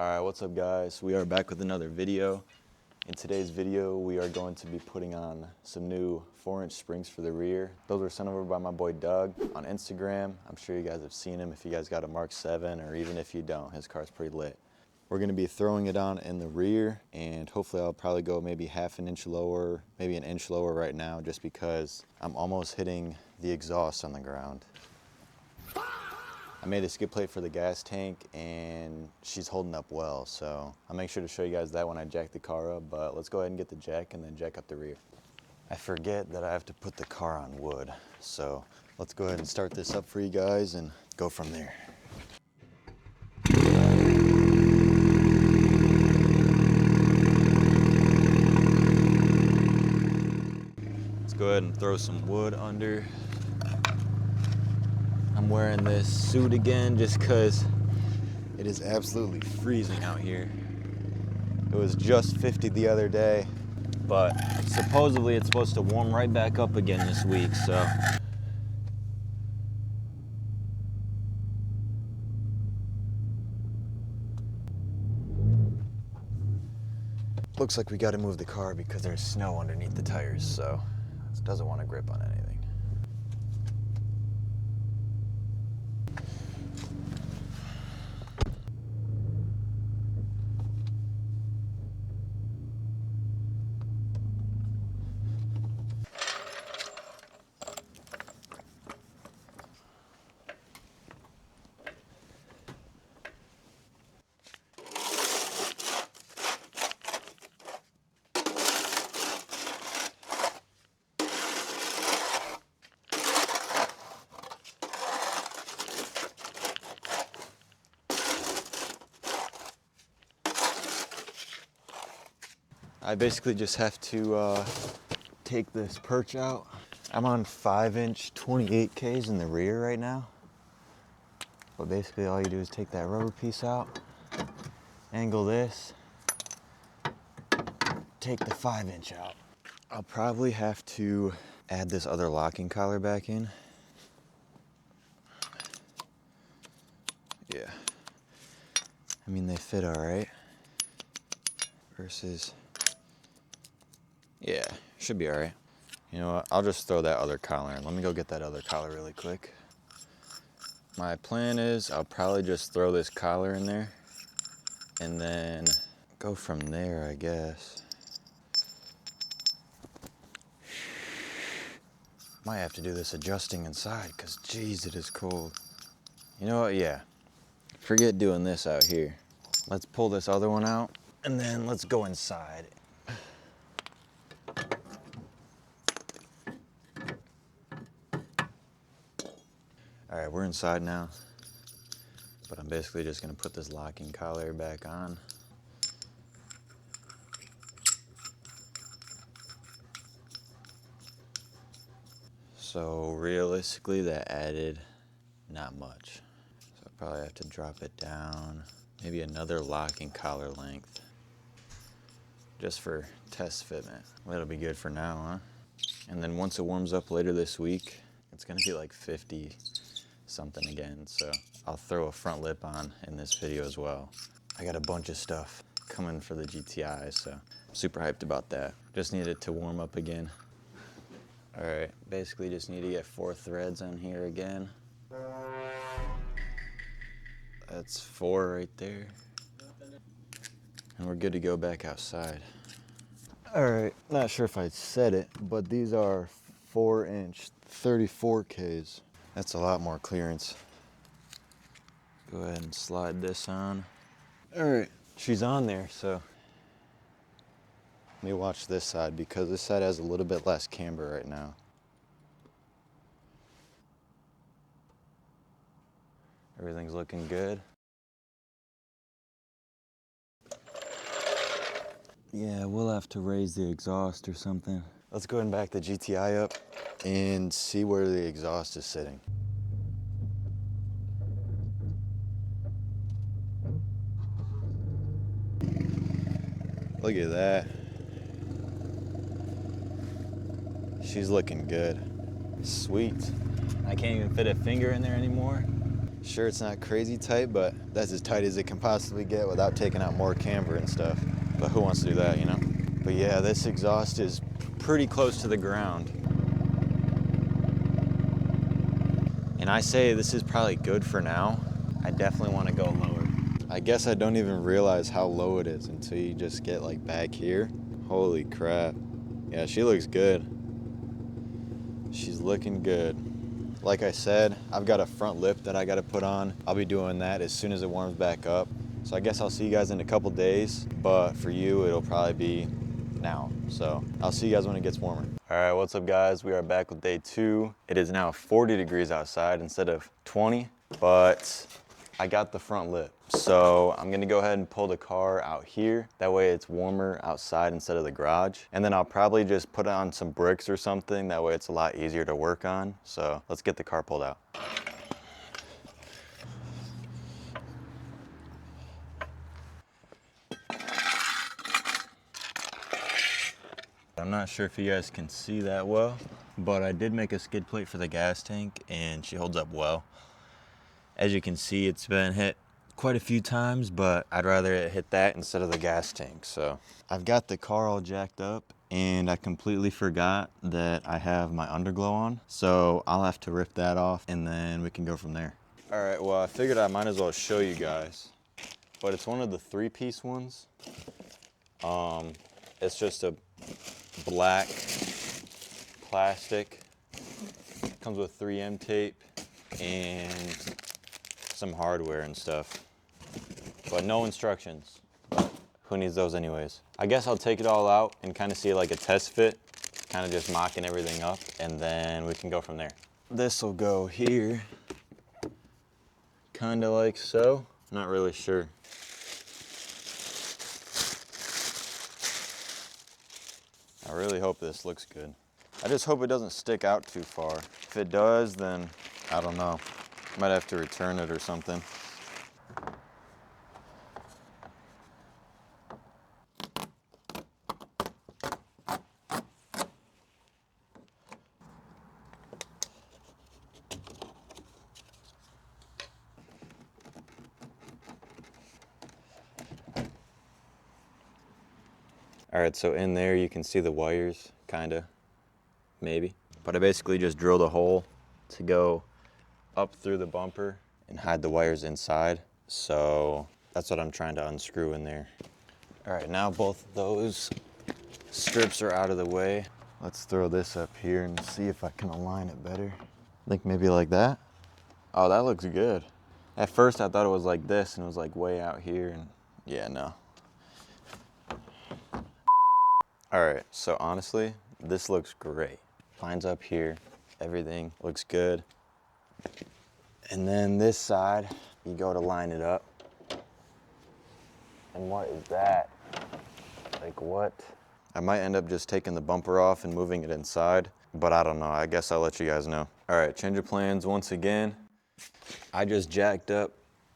Alright, what's up guys? We are back with another video. In today's video, we are going to be putting on some new 4-inch springs for the rear. Those were sent over by my boy Doug on Instagram. I'm sure you guys have seen him if you guys got a Mark 7, or even if you don't, his car's pretty lit. We're gonna be throwing it on in the rear, and hopefully I'll probably go maybe half an inch lower, maybe an inch lower right now, just because I'm almost hitting the exhaust on the ground. I made a skid plate for the gas tank and she's holding up well, so I'll make sure to show you guys that when I jack the car up, but let's go ahead and get the jack and then jack up the rear. I forget that I have to put the car on wood, so let's go ahead and start this up for you guys and go from there. Let's go ahead and throw some wood under. I'm wearing this suit again just because it is absolutely freezing out here. It was just 50 the other day, but supposedly it's supposed to warm right back up again this week, so. Looks like we got to move the car because there's snow underneath the tires, so it doesn't want to grip on anything. I basically just have to take this perch out. I'm on 5-inch 28Ks in the rear right now. But basically all you do is take that rubber piece out, angle this, take the 5-inch out. I'll probably have to add this other locking collar back in. Yeah. I mean, they fit all right. Versus, yeah, should be all right. You know what, I'll just throw that other collar in. Let me go get that other collar really quick. My plan is I'll probably just throw this collar in there and then go from there, I guess. Might have to do this adjusting inside because geez, it is cold. You know what, yeah, forget doing this out here. Let's pull this other one out and then let's go inside. All right, we're inside now, but I'm basically just gonna put this locking collar back on. So realistically, that added not much. So I'll probably have to drop it down, maybe another locking collar length, just for test fitment. Well, that'll be good for now, huh? And then once it warms up later this week, it's gonna be like 50 something again, so I'll throw a front lip on in this video as well. I got a bunch of stuff coming for the GTI, so I'm super hyped about that. Just need it to warm up again. All right, basically just need to get 4 threads on here again. That's 4 right there. And we're good to go back outside. All right, not sure if I said it, but these are 4-inch 34Ks. That's a lot more clearance. Go ahead and slide this on. All right, she's on there, so. Let me watch this side because this side has a little bit less camber right now. Everything's looking good. Yeah, we'll have to raise the exhaust or something. Let's go ahead and back the GTI up and see where the exhaust is sitting. Look at that. She's looking good. Sweet. I can't even fit a finger in there anymore. Sure, it's not crazy tight, but that's as tight as it can possibly get without taking out more camber and stuff. But who wants to do that, you know? But yeah, this exhaust is pretty close to the ground. And I say this is probably good for now. I definitely want to go lower. I guess I don't even realize how low it is until you just get like back here. Holy crap. Yeah, she looks good. She's looking good. Like I said, I've got a front lip that I got to put on. I'll be doing that as soon as it warms back up. So I guess I'll see you guys in a couple days, but for you, it'll probably be now. So I'll see you guys when it gets warmer. All right, what's up guys? We are back with day 2. It is now 40 degrees outside instead of 20, but I got the front lip. So I'm gonna go ahead and pull the car out here. That way it's warmer outside instead of the garage. And then I'll probably just put on some bricks or something. That way it's a lot easier to work on. So let's get the car pulled out. I'm not sure if you guys can see that well, but I did make a skid plate for the gas tank and she holds up well. As you can see, it's been hit quite a few times, but I'd rather it hit that instead of the gas tank. So I've got the car all jacked up and I completely forgot that I have my underglow on. So I'll have to rip that off and then we can go from there. All right, well, I figured I might as well show you guys, but it's one of the 3-piece ones. It's just a black plastic, comes with 3M tape and some hardware and stuff, but no instructions. Who needs those anyways? I guess I'll take it all out and kind of see like a test fit, kind of just mocking everything up, and then we can go from there. This will go here, kind of like so. Not really sure. I really hope this looks good. I just hope it doesn't stick out too far. If it does, then I don't know. Might have to return it or something. All right, so in there you can see the wires, kinda, maybe. But I basically just drilled a hole to go up through the bumper and hide the wires inside. So that's what I'm trying to unscrew in there. All right, now both those strips are out of the way. Let's throw this up here and see if I can align it better. I think maybe like that. Oh, that looks good. At first I thought it was like this and it was like way out here, and yeah, no. All right, so honestly, this looks great. Lines up here, everything looks good. And then this side, you go to line it up. And what is that? Like what? I might end up just taking the bumper off and moving it inside, but I don't know. I guess I'll let you guys know. All right, change of plans once again. I just jacked up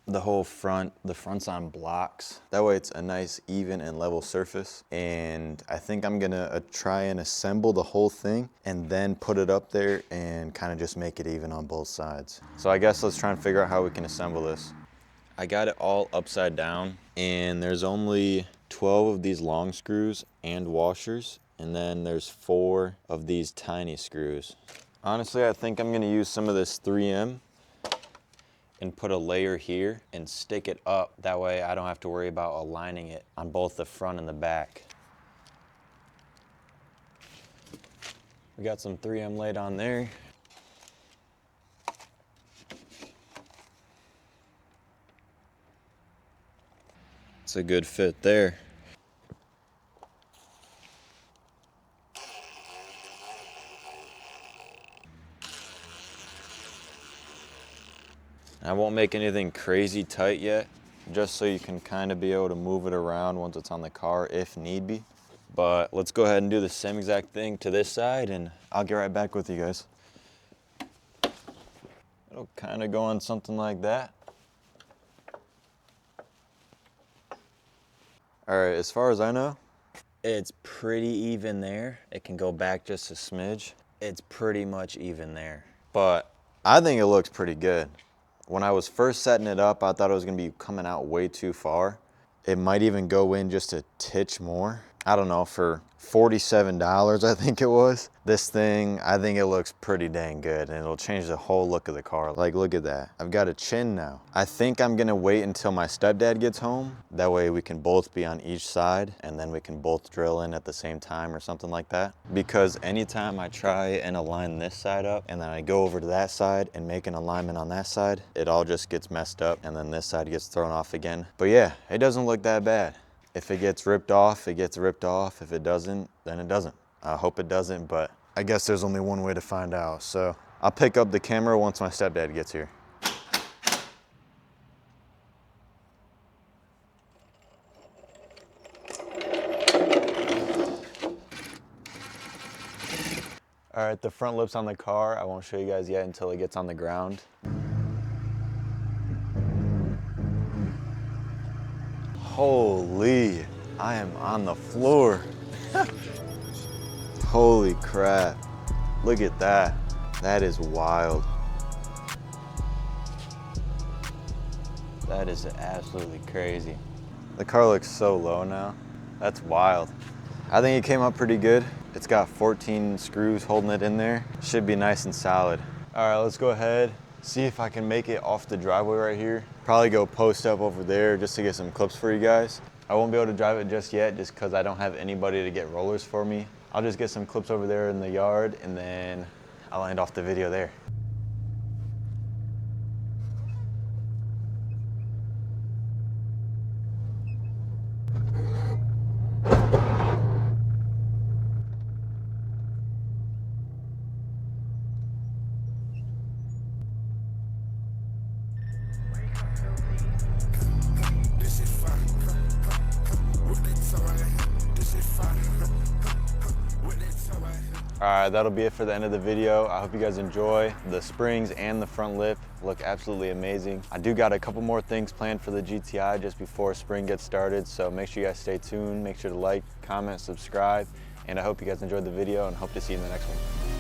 the whole front. The front's on blocks. That way it's a nice, even and level surface. And I think I'm gonna try and assemble the whole thing and then put it up there and kind of just make it even on both sides. So I guess let's try and figure out how we can assemble this. I got it all upside down and there's only 12 of these long screws and washers. And then there's 4 of these tiny screws. Honestly, I think I'm gonna use some of this 3M and put a layer here and stick it up. That way I don't have to worry about aligning it on both the front and the back. We got some 3M laid on there. It's a good fit there. I won't make anything crazy tight yet, just so you can kind of be able to move it around once it's on the car if need be. But let's go ahead and do the same exact thing to this side and I'll get right back with you guys. It'll kind of go on something like that. All right, as far as I know, it's pretty even there. It can go back just a smidge. It's pretty much even there. But I think it looks pretty good. When I was first setting it up, I thought it was gonna be coming out way too far. It might even go in just a titch more. I don't know, for $47, I think it was. This thing, I think it looks pretty dang good, and it'll change the whole look of the car. Like, look at that. I've got a chin now. I think I'm gonna wait until my stepdad gets home. That way we can both be on each side, and then we can both drill in at the same time or something like that. Because anytime I try and align this side up, and then I go over to that side and make an alignment on that side, it all just gets messed up, and then this side gets thrown off again. But yeah, it doesn't look that bad. If it gets ripped off, it gets ripped off. If it doesn't, then it doesn't. I hope it doesn't, but I guess there's only one way to find out. So I'll pick up the camera once my stepdad gets here. All right, the front lip's on the car. I won't show you guys yet until it gets on the ground. Holy, I am on the floor. Holy crap. Look at that. That is wild. That is absolutely crazy. The car looks so low now. That's wild. I think it came up pretty good. It's got 14 screws holding it in there. Should be nice and solid. All right, let's go ahead, see if I can make it off the driveway right here. Probably go post up over there just to get some clips for you guys. I won't be able to drive it just yet just because I don't have anybody to get rollers for me. I'll just get some clips over there in the yard and then I'll end off the video there. All right, that'll be it for the end of the video. I hope you guys enjoy. The springs and the front lip look absolutely amazing. I do got a couple more things planned for the GTI just before spring gets started, so make sure you guys stay tuned. Make sure to like, comment, subscribe, and I hope you guys enjoyed the video and hope to see you in the next one.